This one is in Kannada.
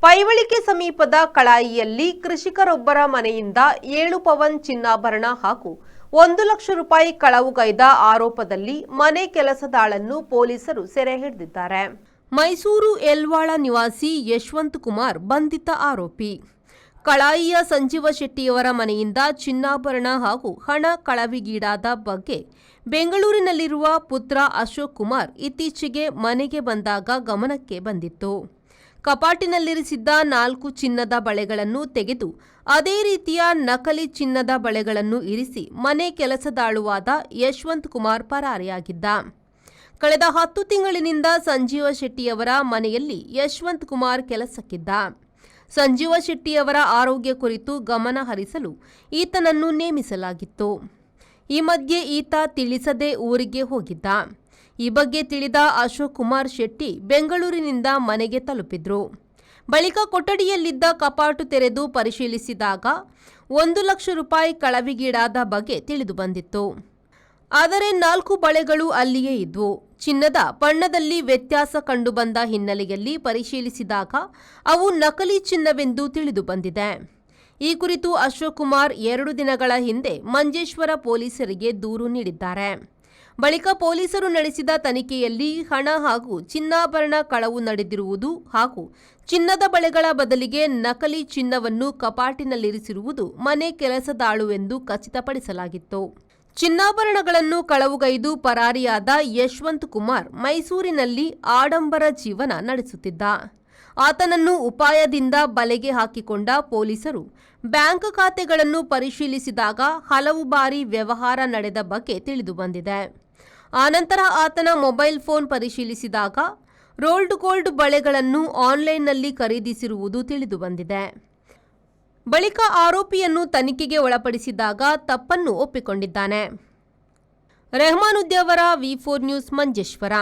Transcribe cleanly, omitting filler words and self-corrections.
ಪೈವಳಿಕೆ ಸಮೀಪದ ಕಳಾಯಿಯಲ್ಲಿ ಕೃಷಿಕರೊಬ್ಬರ ಮನೆಯಿಂದ 7 ಪವನ್ ಚಿನ್ನಾಭರಣ ಹಾಗೂ 1 ಲಕ್ಷ ರೂಪಾಯಿ ಕಳವುಗೈದ ಆರೋಪದಲ್ಲಿ ಮನೆ ಕೆಲಸದಾಳನ್ನು ಪೊಲೀಸರು ಸೆರೆ ಹಿಡಿದಿದ್ದಾರೆ. ಮೈಸೂರು ಎಲ್ವಾಳ ನಿವಾಸಿ ಯಶವಂತ್ ಕುಮಾರ್ ಬಂಧಿತ ಆರೋಪಿ. ಕಳಾಯಿಯ ಸಂಜೀವ ಶೆಟ್ಟಿಯವರ ಮನೆಯಿಂದ ಚಿನ್ನಾಭರಣ ಹಾಗೂ ಹಣ ಕಳವಿಗೀಡಾದ ಬಗ್ಗೆ ಬೆಂಗಳೂರಿನಲ್ಲಿರುವ ಪುತ್ರ ಅಶೋಕ್ ಕುಮಾರ್ ಇತ್ತೀಚೆಗೆ ಮನೆಗೆ ಬಂದಾಗ ಗಮನಕ್ಕೆ ಬಂದಿತ್ತು. ಕಪಾಟಿನಲ್ಲಿರಿಸಿದ್ದ 4 ಚಿನ್ನದ ಬಳೆಗಳನ್ನು ತೆಗೆದು ಅದೇ ರೀತಿಯ ನಕಲಿ ಚಿನ್ನದ ಬಳೆಗಳನ್ನು ಇರಿಸಿ ಮನೆ ಕೆಲಸದಾಳುವಾದ ಯಶವಂತ್ ಕುಮಾರ್ ಪರಾರಿಯಾಗಿದ್ದ. ಕಳೆದ 10 ತಿಂಗಳಿನಿಂದ ಸಂಜೀವ ಶೆಟ್ಟಿಯವರ ಮನೆಯಲ್ಲಿ ಯಶವಂತ್ ಕುಮಾರ್ ಕೆಲಸಕ್ಕಿದ್ದ. ಸಂಜೀವ ಶೆಟ್ಟಿಯವರ ಆರೋಗ್ಯ ಕುರಿತು ಗಮನ ಹರಿಸಲು ಈತನನ್ನು ನೇಮಿಸಲಾಗಿತ್ತು. ಈ ಮಧ್ಯೆ ಈತ ತಿಳಿಸದೆ ಊರಿಗೆ ಹೋಗಿದ್ದ. ಈ ಬಗ್ಗೆ ತಿಳಿದ ಅಶೋಕ್ ಕುಮಾರ್ ಶೆಟ್ಟಿ ಬೆಂಗಳೂರಿನಿಂದ ಮನೆಗೆ ತಲುಪಿದ್ರು. ಬಳಿಕ ಕೊಠಡಿಯಲ್ಲಿದ್ದ ಕಪಾಟು ತೆರೆದು ಪರಿಶೀಲಿಸಿದಾಗ 1 ಲಕ್ಷ ರೂಪಾಯಿ ಕಳವಿಗೀಡಾದ ಬಗ್ಗೆ ತಿಳಿದು ಬಂದಿತ್ತು. ಆದರೆ 4 ಬಳೆಗಳು ಅಲ್ಲಿಯೇ ಇದ್ವು. ಚಿನ್ನದ ಬಣ್ಣದಲ್ಲಿ ವ್ಯತ್ಯಾಸ ಕಂಡುಬಂದ ಹಿನ್ನೆಲೆಯಲ್ಲಿ ಪರಿಶೀಲಿಸಿದಾಗ ಅವು ನಕಲಿ ಚಿನ್ನವೆಂದು ತಿಳಿದು ಬಂದಿದೆ. ಈ ಕುರಿತು ಅಶೋಕ್ ಕುಮಾರ್ 2 ದಿನಗಳ ಹಿಂದೆ ಮಂಜೇಶ್ವರ ಪೊಲೀಸರಿಗೆ ದೂರು ನೀಡಿದ್ದಾರೆ. ಬಳಿಕ ಪೊಲೀಸರು ನಡೆಸಿದ ತನಿಖೆಯಲ್ಲಿ ಹಣ ಹಾಗೂ ಚಿನ್ನಾಭರಣ ಕಳವು ನಡೆದಿರುವುದು ಹಾಗೂ ಚಿನ್ನದ ಬಳೆಗಳ ಬದಲಿಗೆ ನಕಲಿ ಚಿನ್ನವನ್ನು ಕಪಾಟಿನಲ್ಲಿರಿಸಿರುವುದು ಮನೆ ಕೆಲಸದಾಳು ಎಂದು ಖಚಿತಪಡಿಸಲಾಗಿತ್ತು. ಚಿನ್ನಾಭರಣಗಳನ್ನು ಕಳವುಗೈದು ಪರಾರಿಯಾದ ಯಶವಂತ್ ಕುಮಾರ್ ಮೈಸೂರಿನಲ್ಲಿ ಆಡಂಬರ ಜೀವನ ನಡೆಸುತ್ತಿದ್ದ. ಆತನನ್ನು ಉಪಾಯದಿಂದ ಬಲೆಗೆ ಹಾಕಿಕೊಂಡ ಪೊಲೀಸರು ಬ್ಯಾಂಕ್ ಖಾತೆಗಳನ್ನು ಪರಿಶೀಲಿಸಿದಾಗ ಹಲವು ಬಾರಿ ವ್ಯವಹಾರ ನಡೆದ ಬಗ್ಗೆ ತಿಳಿದುಬಂದಿದೆ. ಆನಂತರ ಆತನ ಮೊಬೈಲ್ ಫೋನ್ ಪರಿಶೀಲಿಸಿದಾಗ ರೋಲ್ಡ್ ಗೋಲ್ಡ್ ಬಳೆಗಳನ್ನು ಆನ್ಲೈನ್ನಲ್ಲಿ ಖರೀದಿಸಿರುವುದು ತಿಳಿದುಬಂದಿದೆ. ಬಳಿಕ ಆರೋಪಿಯನ್ನು ತನಿಖೆಗೆ ಒಳಪಡಿಸಿದಾಗ ತಪ್ಪನ್ನು ಒಪ್ಪಿಕೊಂಡಿದ್ದಾನೆ. ರೆಹಮಾನುದ್ದೀನ್ ಅವರ ವಿ4 ನ್ಯೂಸ್ ಮಂಜೇಶ್ವರ.